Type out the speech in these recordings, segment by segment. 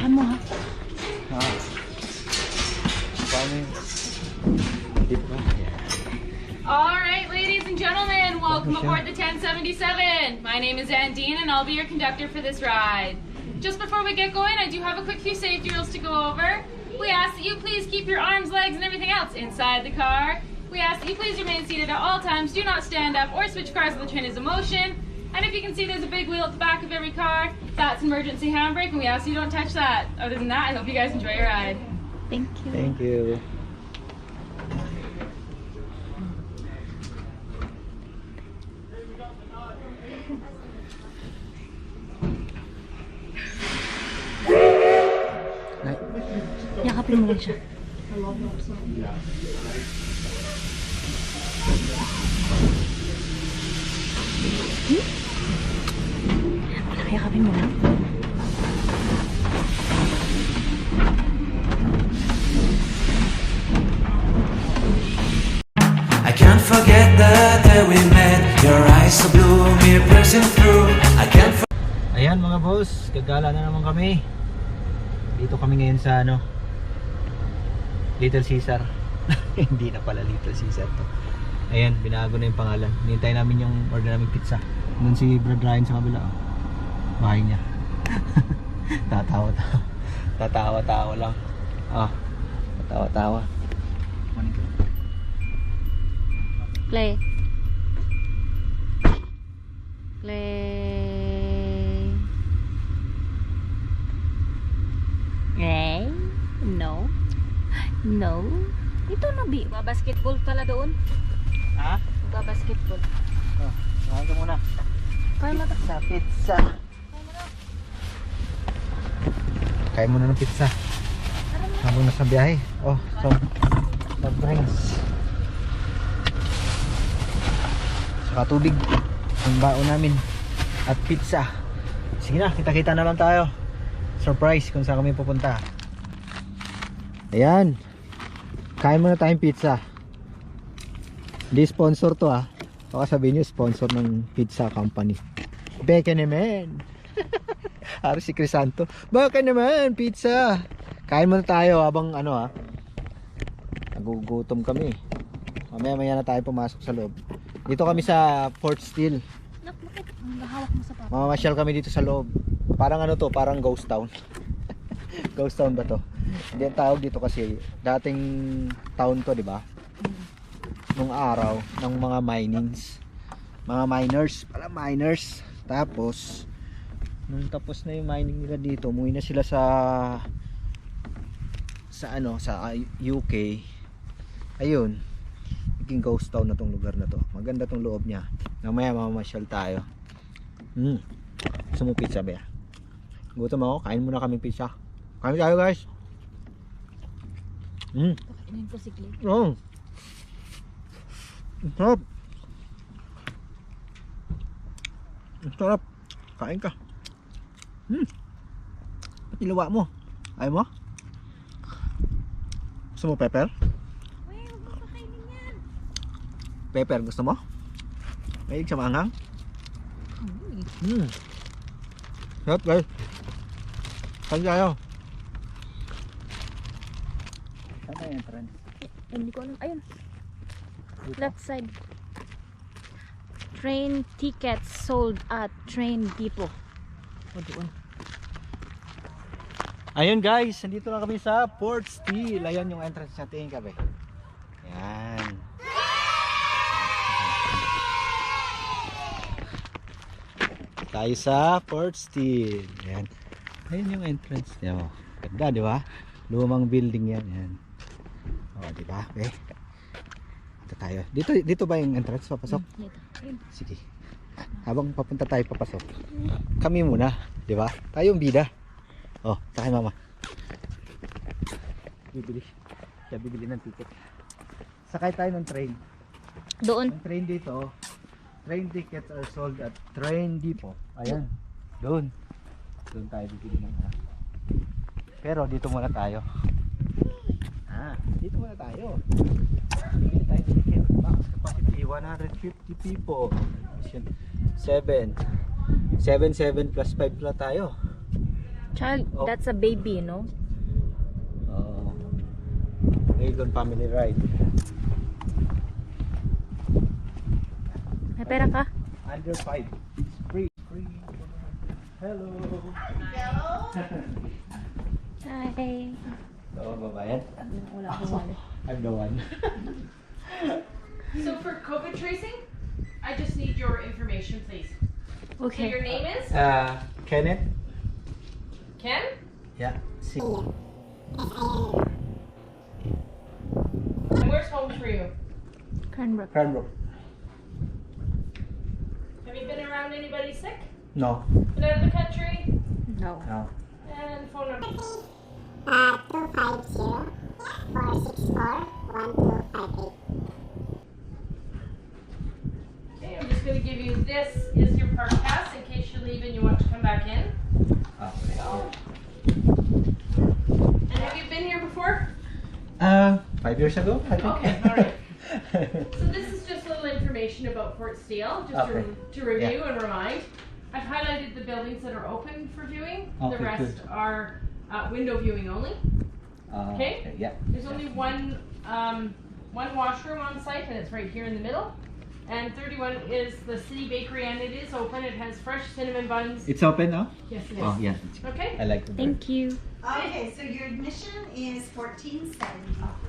Dahan mo ha. Paano yun? Diba? Alright, ladies and gentlemen, welcome aboard the 1077. My name is Andine and I'll be your conductor for this ride. Just before we get going, I do have a quick few safety rules to go over. We ask that you please keep your arms, legs, and everything else inside the car. We ask that you please remain seated at all times, do not stand up or switch cars when the train is in motion. And if you can see, there's a big wheel at the back of every car. That's emergency handbrake, and we ask you don't touch that. Other than that, I hope you guys enjoy your ride. Thank you. Thank you. Yakapin mo lang siya. Wala, yakapin mo lang. I can't forget the day we met. Your eyes so blue, me piercing through. I can't. Ayan mga boss, gagala na naman kami. Dito kami ngayon sa ano, Little Caesar. Hindi na pala Little Caesar to. Ayan, binago na yung pangalan. Hinintay namin yung order namin pizza. Doon si Brad Ryan sa kabila. Oh. Bahay niya. Tatawa-tawa. Tatawa-tawa lang. Tatawa-tawa. Play. Play. Play. No. No. Ito na, Bi. Basketball pala doon. Ha? Basketball. Samahan ka muna. Kaya mo Sa pizza. Kain muna ng pizza. Habang nasa biyahe. Oh, some drinks. Saka tubig. Ang baon namin. At pizza. Sige na, kita-kita na lang tayo. Surprise kung saan kami pupunta. Ayan. Kain muna tayong pizza. Hindi sponsor to ah. Baka sabihin nyo sponsor ng pizza company. Baka naman. Ari si Crisanto. Baka naman pizza. Kain muna tayo habang ano ah. Nagugutom kami. Mamaya na tayo pumasok sa loob. Dito kami sa Fort Steele. Bakit? Hawak mo sa papa. Mamamasyal kami dito sa loob. Parang ano to, parang ghost town. Ghost town ba to? Hindi ang tawag dito kasi dating town to, di ba? Nung araw ng mga miners, pala miners. Tapos nung tapos na yung mining nila dito, umuwi na sila sa UK. Ayun, naging ghost town na tong lugar na to. Maganda tong loob niya. Mamaya mamamasyal tayo. Gusto mo pizza ba? Gutom ako, kain muna kami pizza. Kain tayo guys. Pakainin ko si Clay. Oh. Sarap. Sarap. Kain ka. Ilawa mo. Ayaw mo? Gusto mo pepper? Uy, huwag mo pakainin yan. Pepper gusto mo? Mahilig sa maanghang? Sarap guys. Kain tayo. Saan tayo entrance? Hindi ko alam. Ayun. Left side. Train tickets sold at train depot. Ayun guys, nandito na kami sa Fort Steele. Ayun yung entrance natin kami. Yan. Tayo sa Fort Steele. Yan. Ayun yung entrance niya. Ganda, di ba? Lumang building yan. Yan. O, di ba? Okay. Ito tayo. Dito ba yung entrance papasok? Dito. Ayun. Sige. Habang papunta tayo papasok. Kami muna, di ba? Tayo yung bida. Oh, sakay mama. Bibili ng ticket. Sakay tayo ng train. Doon. Ang train dito, train tickets are sold at train depot. Ayan. Doon tayo bibili ng pero dito muna tayo. Dito muna tayo. Bibili tayo ticket. Max capacity 150 people. 7 plus 5 pala tayo. Child, Oh. that's a baby, no? Oo. Ngayon family ride. May pera ka? Under 5. It's free. Free. Hello. Hi. So, babayan? Wala akong wallet. I'm the one. So for COVID tracing, I just need your information, please. So Okay. your name is Kenneth? Ken? Yeah. See. And where's home for you? Cranbrook. Cranbrook. Have you been around anybody sick? No. Been out of the country? No. No. And phone number. 250-464-1258. Okay, I'm just going to give you this is your park pass in case you leave and you want to come back in. Okay. And have you been here before? 5 years ago, I think. Okay, all right. So this is just a little information about Fort Steele, just Okay. to review and remind. I've highlighted the buildings that are open for viewing. The Okay, rest good. are window viewing only. Okay. Yeah. There's only one washroom on site, and it's right here in the middle. And 31 is the city bakery, and it is open. It has fresh cinnamon buns. It's open now? Yes, it is. Oh, yeah. Okay. I like the Thank you. Okay, so your admission is $14.70,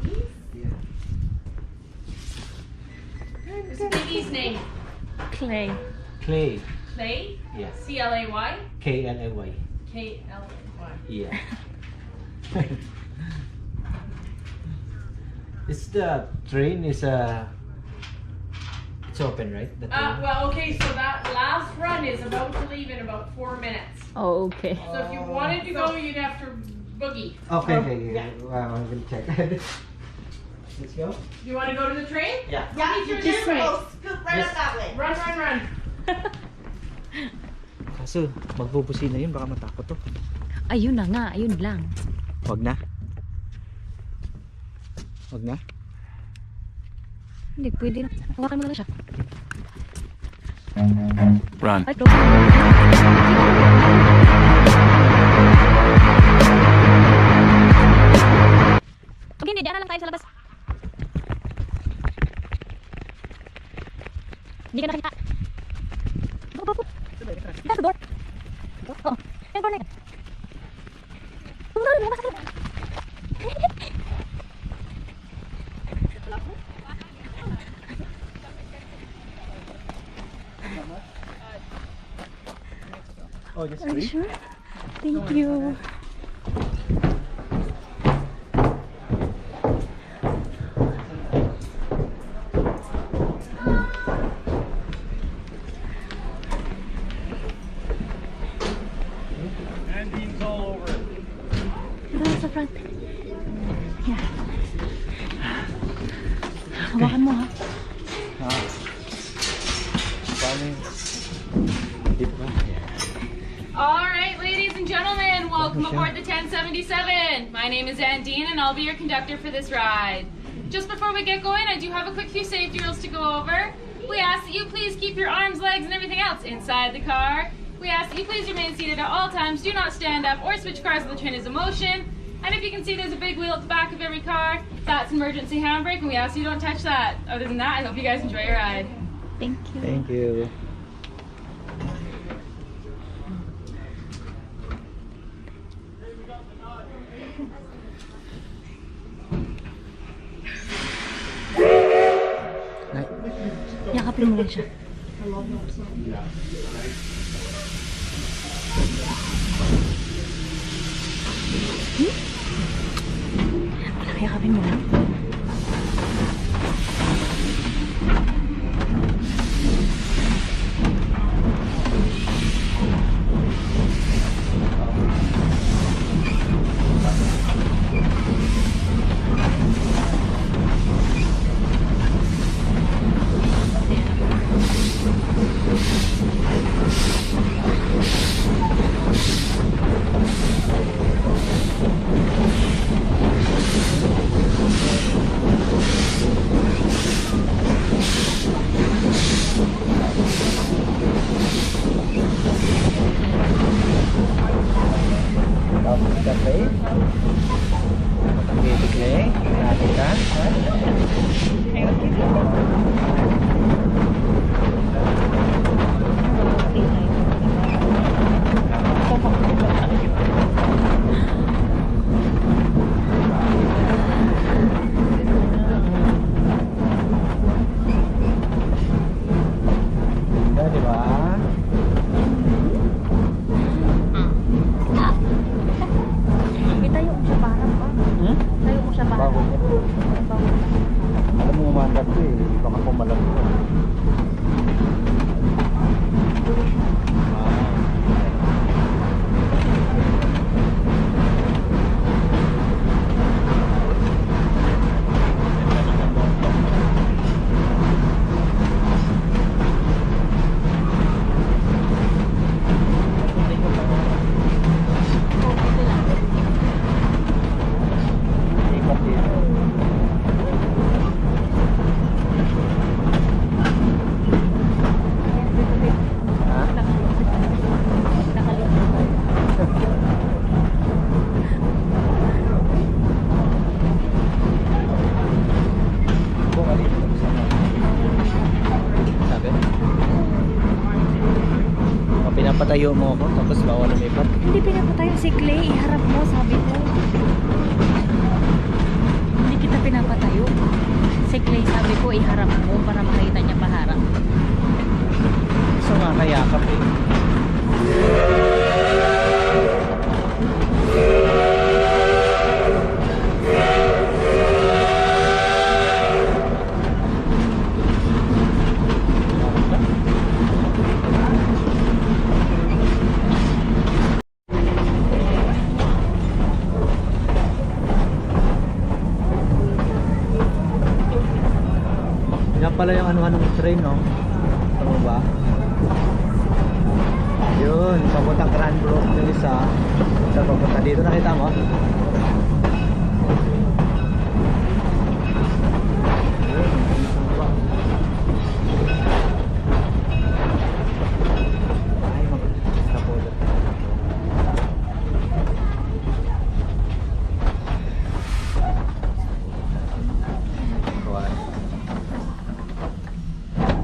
please. This is baby's name. Clay. Clay. Clay. Yeah. C-L-A-Y. K-L-A-Y. K-L-A-Y. Yeah. It's the train is it's open, right? The train? Well, okay, so that last run is about to leave in about 4 minutes. Oh, okay. So if you wanted to go, you'd have to boogie. Okay, okay, Yeah. Wow, I'm gonna check. Let's go. You want to go to the train? Yeah. Yeah, Meet you you just this way. go scoot right Yes. up that way. Run, run, run. Kaso, magbubusina yun, baka matakot to. Ayun na nga, ayun lang. Wag na. Wag na. Hindi, pwede na. Hawakan mo na siya. Run. Ay, close. Okay, hindi. Diyan na lang tayo sa labas. Hindi ka nakita. Go, go, go. That's the door. Oo. Yung door na yan. Lumabas ka. Oh, just Are you free? sure? Thank you. Ito sa front. Yeah. Hawakan mo ha. Paano yun? Dito ba? All right, ladies and gentlemen, welcome aboard the 1077. My name is Ann Dean, and I'll be your conductor for this ride. Just before we get going, I do have a quick few safety rules to go over. We ask that you please keep your arms, legs, and everything else inside the car. We ask that you please remain seated at all times. Do not stand up or switch cars if the train is in motion. And if you can see, there's a big wheel at the back of every car. That's an emergency handbrake, and we ask you don't touch that. Other than that, I hope you guys enjoy your ride. Thank you. Thank you. Yakapin mo lang siya. Yakapin mo lang. Matanggitik na eh. Natin ka. Diba? Itayo mo siya parang pa. Hmm? Tayo mo siya parang. Bago niya. Alam mo umandat ko eh. Baka pumalag ko. Ikat dito. Pinapatayo mo ako tapos bawal lumipat. Hindi pinapatayo si Clay, iharap mo, sabi ko. Hindi kita pinapatayo. Si Clay, sabi ko, iharap mo para makita niya paharap. Gusto nga kayakap eh. Yan pala yung ano-anong train, no? Tama ba? Yun, papuntang Cranbrook yung isa. Isa papunta dito, nakita mo? Ay, mag-stopolder.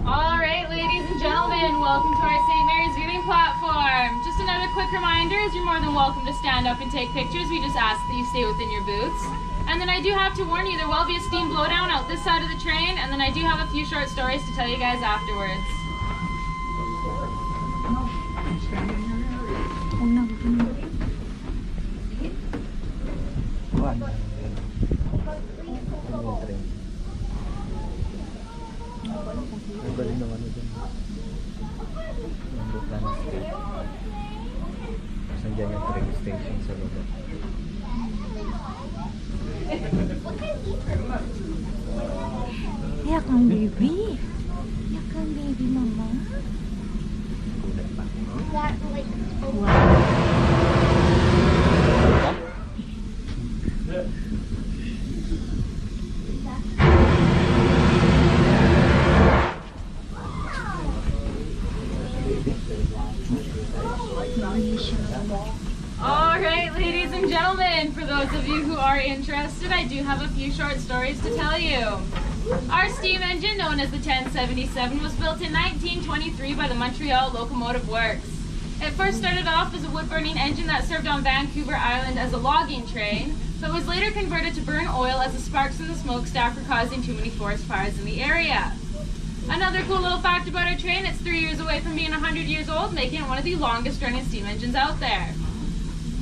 Alright, ladies and gentlemen, welcome to our St. Mary's viewing platform. Just another quick reminder is you're more than welcome to stand up and take pictures. We just ask that you stay within your booths. And then I do have to warn you, there will be a steam blowdown out this side of the train, and then I do have a few short stories to tell you guys afterwards. Galing naman ito. Yung Buklan Street. Nandiyan yung train station sa lugar. Iyak ang baby. Iyak ang baby, mama. Kulat pa. Alright, ladies and gentlemen, for those of you who are interested, I do have a few short stories to tell you. Our steam engine, known as the 1077, was built in 1923 by the Montreal Locomotive Works. It first started off as a wood-burning engine that served on Vancouver Island as a logging train, but was later converted to burn oil as the sparks from the smokestack were causing too many forest fires in the area. Another cool little fact about our train, it's 3 years away from being 100 years old, making it one of the longest running steam engines out there.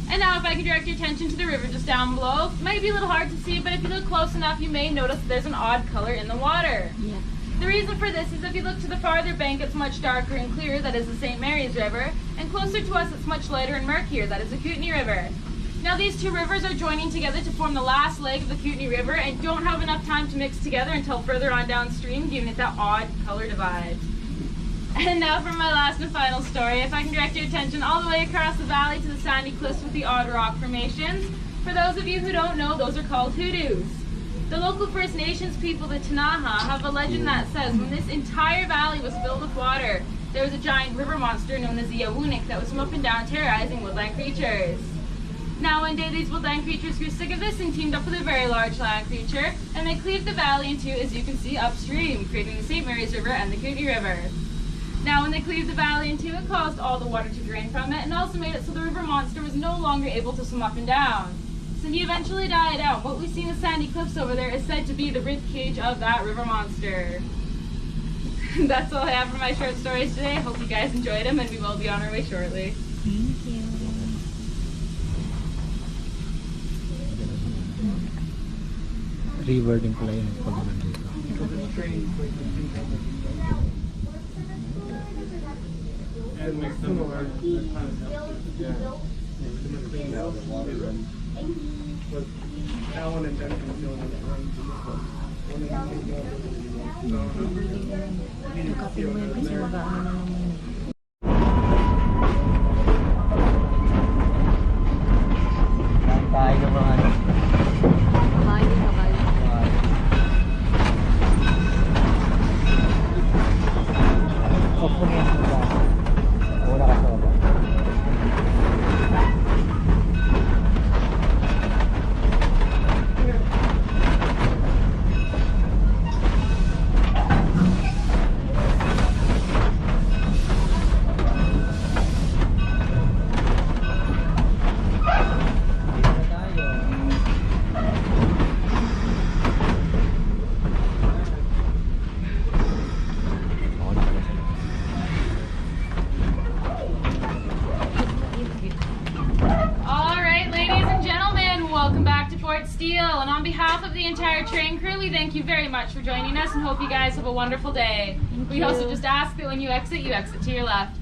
And now if I can direct your attention to the river just down below, it might be a little hard to see, but if you look close enough, you may notice there's an odd color in the water. Yeah. The reason for this is if you look to the farther bank, it's much darker and clearer, that is the St. Mary's River, and closer to us, it's much lighter and murkier, that is the Kootenay River. Now these two rivers are joining together to form the last leg of the Kootenay River and don't have enough time to mix together until further on downstream, giving it that odd color divide. And now for my last and final story, if I can direct your attention all the way across the valley to the sandy cliffs with the odd rock formations. For those of you who don't know, those are called hoodoos. The local First Nations people, the Tanaha, have a legend that says when this entire valley was filled with water, there was a giant river monster known as the Awunik that would swim up and down terrorizing woodland creatures. Now one day these woodland creatures grew sick of this and teamed up with a very large land creature, and they cleaved the valley in two, as you can see upstream, creating the St. Mary's River and the Kootenay River. Now when they cleaved the valley in two, it caused all the water to drain from it, and also made it so the river monster was no longer able to swim up and down. So he eventually died out. What we see in the sandy cliffs over there is said to be the rib cage of that river monster. That's all I have for my short stories today. Hope you guys enjoyed them, and we will be on our way shortly. Thank you. River din pala yun pag nandito. And like similar concept. Yeah. Clean out the water run. But Alan and Jensen feeling it runs in this one. One of them taking over the Kapin mo yan kasi mag-ano na naman. Kain tayo ng mga ano. Kabayo, kabayo. Opo na yan. Una ka sa baba. Steele, and on behalf of the entire train crew, we thank you very much for joining us and hope you guys have a wonderful day. We also just ask that when you exit to your left.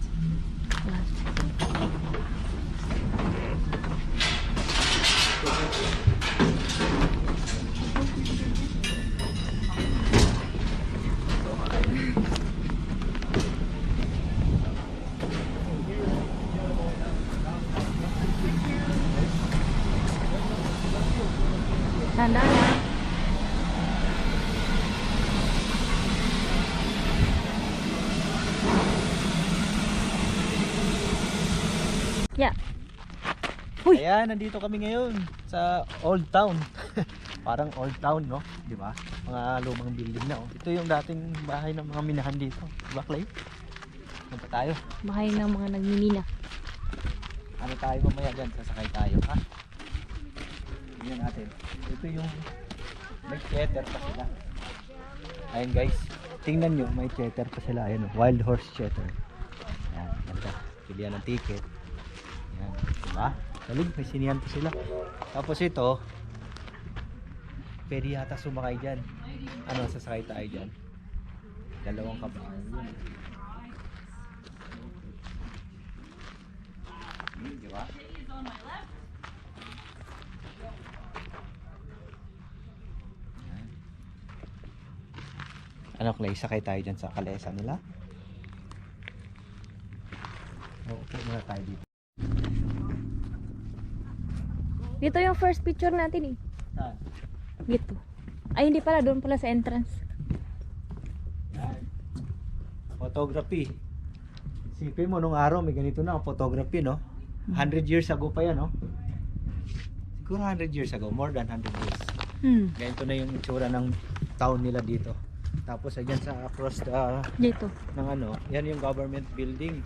Tanda na. Yeah. Uy! Ayan, nandito kami ngayon sa Old Town. Parang Old Town, no? Di ba? Mga lumang building na, oh. Ito yung dating bahay ng mga minahan dito. Diba, Clay? Punta tayo. Bahay ng mga nagmimina. Ano tayo mamaya dyan? Sasakay tayo, ha? Tingnan natin. Ito yung may cheddar pa sila. Ayan guys, tingnan nyo, may cheddar pa sila. Ayan, wild horse cheddar. Ayan, ganda. Pilihan ng ticket. Ayan, diba? Galing, may sinihan pa sila. Tapos ito, pwede yata sumakay dyan. Ano, sasakay tayo dyan. Dalawang kabayo. Diba? Ano, Clay, sakay tayo dyan sa kalesa nila. Okay, muna tayo dito. Dito yung first picture natin eh. Saan? Dito. Ay, hindi pala. Doon pala sa entrance. Yan. Photography. Isipin mo, nung araw may ganito na photography, no? 100 years ago pa yan, no? Siguro 100 years ago. More than 100 years. Ganito na yung itsura ng town nila dito. Tapos ayan sa across the Dito. ng ano, yan yung government building.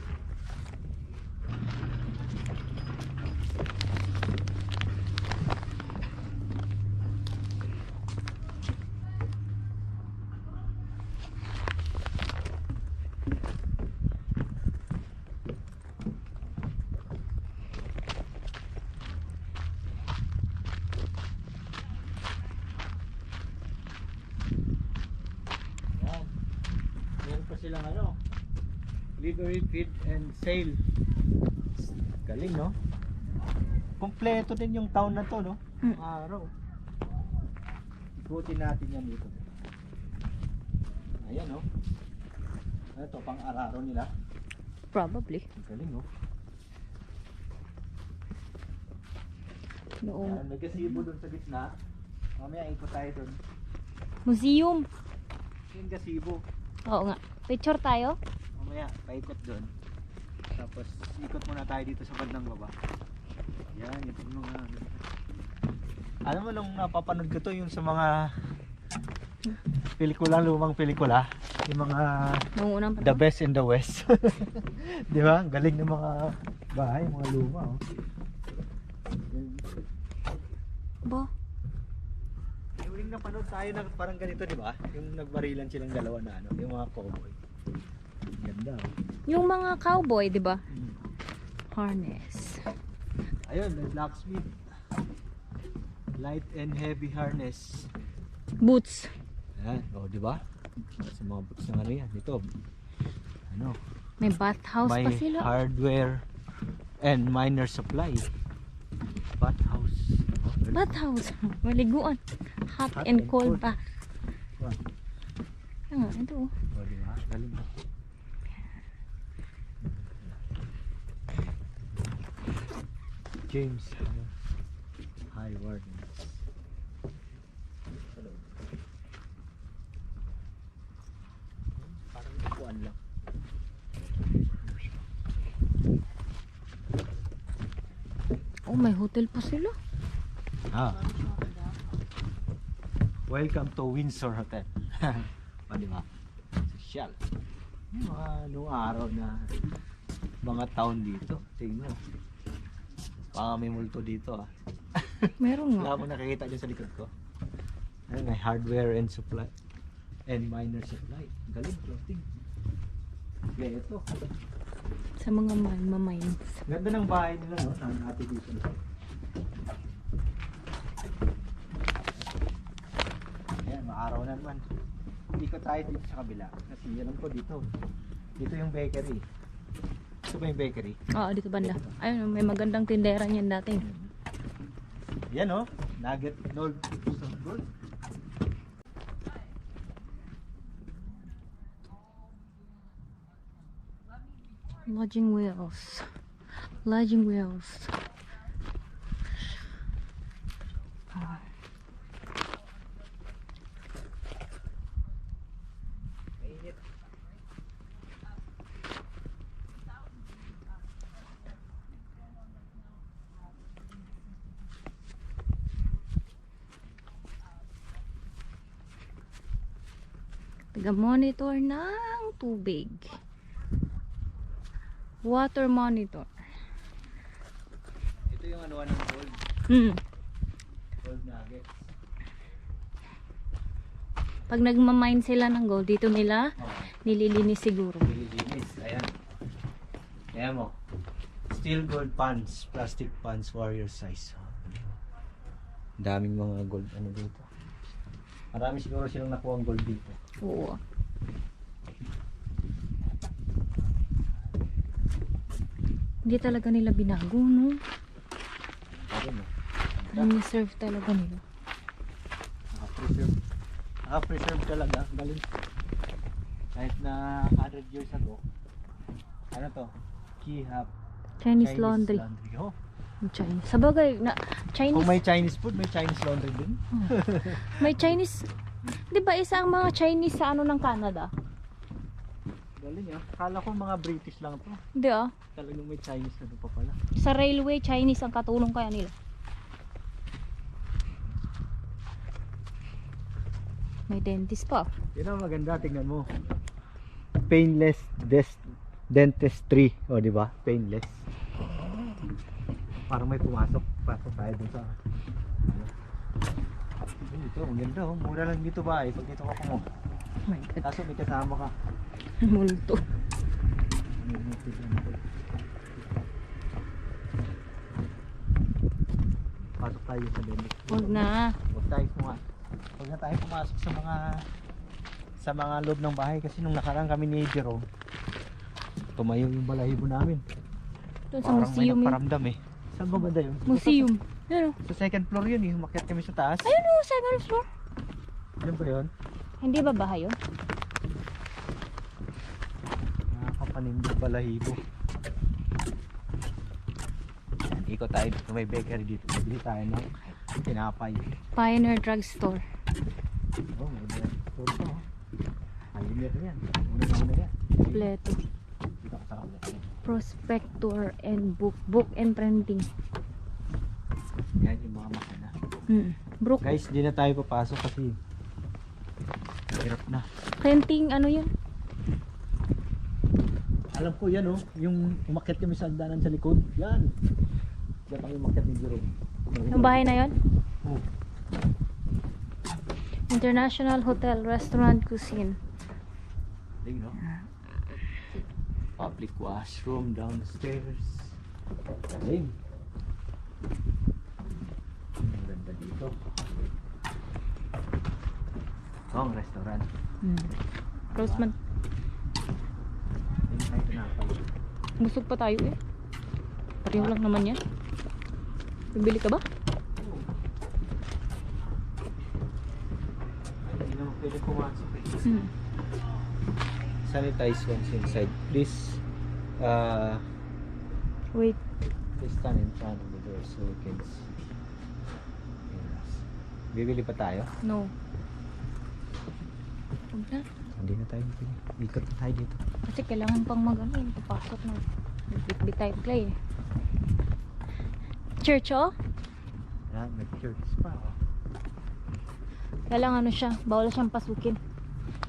Silang ano, livery, feed and sail. Galing, no? Kompleto din yung town na to, no? Araw. Ikutin natin yan dito. Ayan, no? Ito, pang araro nila. Probably. Galing, no? Noong May gazebo doon sa gitna. Mamaya ikot tayo doon. museum. Yung gazebo. Oo nga. Picture tayo. Mamaya, paikot doon. Tapos, ikot muna tayo dito sa bandang baba. Yan, ito yung mga alam mo nung napapanood ko to yung sa mga pelikula, lumang pelikula, yung mga Nung unang The Best in the West. Di ba? Ang galing ng mga bahay, mga luma. Oh. Ba? Yung huling napanood tayo na parang ganito, di ba? Yung nagbarilan silang dalawa na ano, yung mga cowboy. Ganda. Oh. Yung mga cowboy, di ba? Harness. Ayun, may blacksmith. Light and heavy harness. Boots. Ayan, oh, di ba? Sa mga boots ng ano yan. Ito, ano, May bathhouse may pa sila. hardware and minor supply. Bathhouse. Oh, galing. Bathhouse. Maliguan. Hot and cold bath. Wow. Ano nga, ito. Oh. Oh, di ba? Galing. James Highway. Parang kuan lang. Oh, may hotel pa sila. Ah. Welcome to Windsor Hotel. O, di ba? Social. Yung mga noong araw na mga town dito. Tingnan mo. Baka may multo dito ah. Meron Wala nga. mo nakikita dyan sa likod ko. Ayun, may hardware and supply. And minor supply. Galing, clothing. Kaya ito. Sa mga mines. Ganda ng bahay nila, no? Ng ate dito. Ayan, maaraw na naman. Hindi ko tayo dito sa kabila. Kasi alam ko dito. Dito yung bakery. Ito ba yung bakery? Oo, dito banda. Ayun, may magandang tindera niyan dati. Yan oh. Nugget gold. Gold. Lodging wheels. Lodging wheels. Taga-monitor ng tubig. Water monitor. Ito yung ano ng gold. Gold nuggets. Pag nagmamine sila ng gold, dito nila Oh. nililinis siguro. Nililinis. Ayan. Ayan mo. Steel gold pans. Plastic pans. Warrior size. Daming mga gold ano dito. Marami siguro silang nakuha ang gold dito. Oo. Hindi talaga nila binago, no? Ayun mo. Reserve talaga nila. Naka-preserve. Naka-preserve talaga. Galing. Kahit na 100 years ago. Ano to? Kihap. Chinese laundry. Oh. Chinese. Sabagay, na Chinese. Kung may Chinese food, may Chinese laundry din. May Chinese. 'Di ba isa ang mga Chinese sa ano ng Canada? Galing ah. Kala ko mga British lang to. Hindi ah. Talagang may Chinese na doon pa pala. Sa railway, Chinese ang katulong kaya nila. May dentist pa. Yan ang maganda, tingnan mo. Painless dentistry, o di ba? Painless. Parang may pumasok tayo dun sa ito, maganda oh. Mura lang dito ba eh, pag dito ka mo. Oh my God. Kaso may kasama ka. Multo. Pasok tayo sa dentist. Huwag na. Huwag na tayo pumasok sa mga loob ng bahay kasi nung nakaraan kami ni Jerome, tumayo yung balahibo namin. Doon sa Parang may museum yun. nagparamdam eh. Saan ba banda yun? Museum. Yan o. Sa second floor yun eh, umakyat kami sa taas. Ayun o, second floor. Ano ba yun? Hindi ba bahay yun? Nakakapanindog balahibo. Yan, ikot tayo dito, may bakery dito. Bili tayo ng tinapay. Pioneer Drugstore. Oh, may drugstore pa oh. Pioneer yan. Una yan. Kompleto. Dito ka sa kabila. Prospector and book and printing. Yan yung mga makina. Brook. Guys, di na tayo papasok kasi hirap na. Renting, ano yun? Alam ko yan oh, yung umakyat kami sa hagdanan sa likod. Yan. Yan kami umakyat ni Jerome. Yung bahay na yun? Oh. International Hotel, Restaurant, Cuisine. Ding no? Public washroom downstairs. Ding. Ang ganda dito. Oh, ang restaurant. Roseman. Ding tayo tinapay. Busog pa tayo eh. Pareho lang naman yan. Bibili ka ba? Hindi naman pwede pumasok eh. Sanitize once inside. Please Wait. please stand in front of the door so we can see. Yes. Bibili pa tayo? No. Huwag na. Hindi na tayo bibili. Ikot na tayo dito. Kasi kailangan pang mag-ano yun. Papasok na. Bit tayo play eh. Church oh? Yan, may church pa oh. Kailangan ano siya. Bawal siyang pasukin.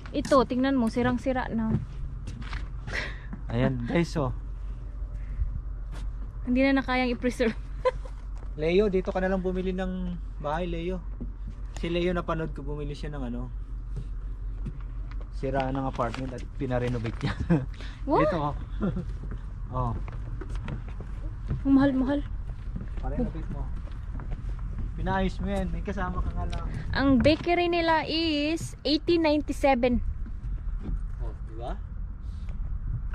Ito, tingnan mo. Sirang-sira na. Ayan guys oh. Hindi na nakayang i-preserve. Leo, dito ka na lang bumili ng bahay, Leo. Si Leo napanood ko bumili siya ng ano, sira ng apartment at pinarenovate niya. What? Dito oh. Oh, Ang mahal-mahal. parenovate mo. Pinayos mo yan, may kasama ka nga lang. Ang bakery nila is 1897. Oh, di ba?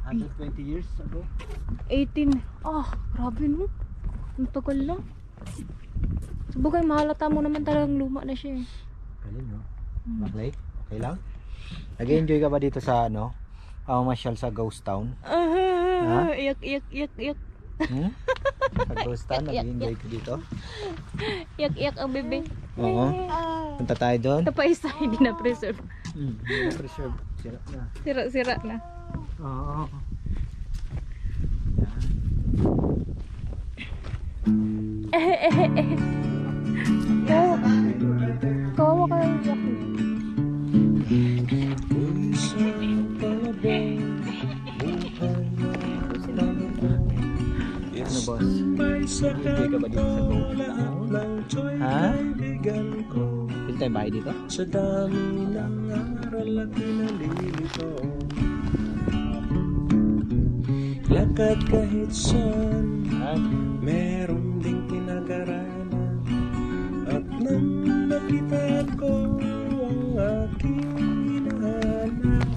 120 years ago. 18. Ah, grabe no. Ang tagal lang. Sabagay, mahalata mo naman talagang luma na siya eh. Galing no? Maglay? Okay lang? Nag-enjoy ka ba dito sa ano? Masyal sa ghost town? Ha? Iyak. Hmm? Sa ghost town, nag-enjoy ka dito? Iyak ang bebe. Oo. Punta tayo doon? Ito pa isa, hindi na preserve. Hindi na preserve. Sira na. Sira na. Oo. Kawawa ka yung iyak mo. Ano boss? Enjoy ka ba dito sa ghost town? Ha? Pili tayo bahay dito? Sa dami ng aral at pinalilito, lakad kahit saan, meron ding pinag-aralan. At nang nakita ko ang aking hinahanap,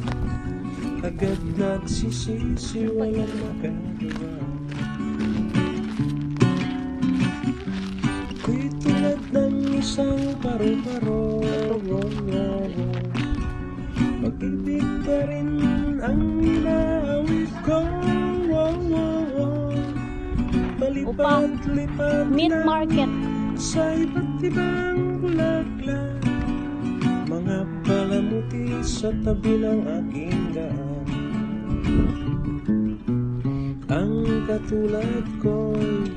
agad nagsisisi, walang magagawa. Ako'y tulad ng isang paro-paro, pag-ibig pa rin ang inaawit ko. Palipat-lipat Meat market. sa iba't ibang bulaklak, mga palamuti sa tabi ng aking daan. Ang katulad ko'y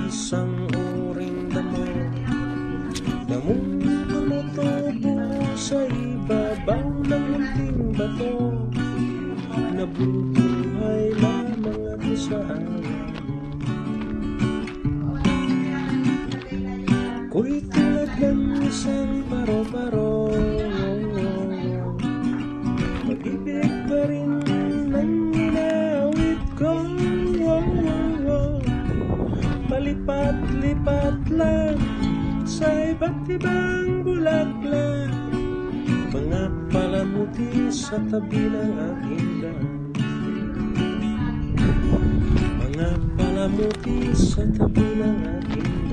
isang uring damo, damong tumutubo sa ibabaw ng munting bato, nabubuhay lamang ako sa akin. Ako'y tulad ng isang paro-paro, mag-ibig pa rin ang inaawit ko. Palipat-lipat lang sa iba't ibang bulaklak, mga palamuti sa tabi ng aking daan. Mga palamuti sa tabi ng aking daan.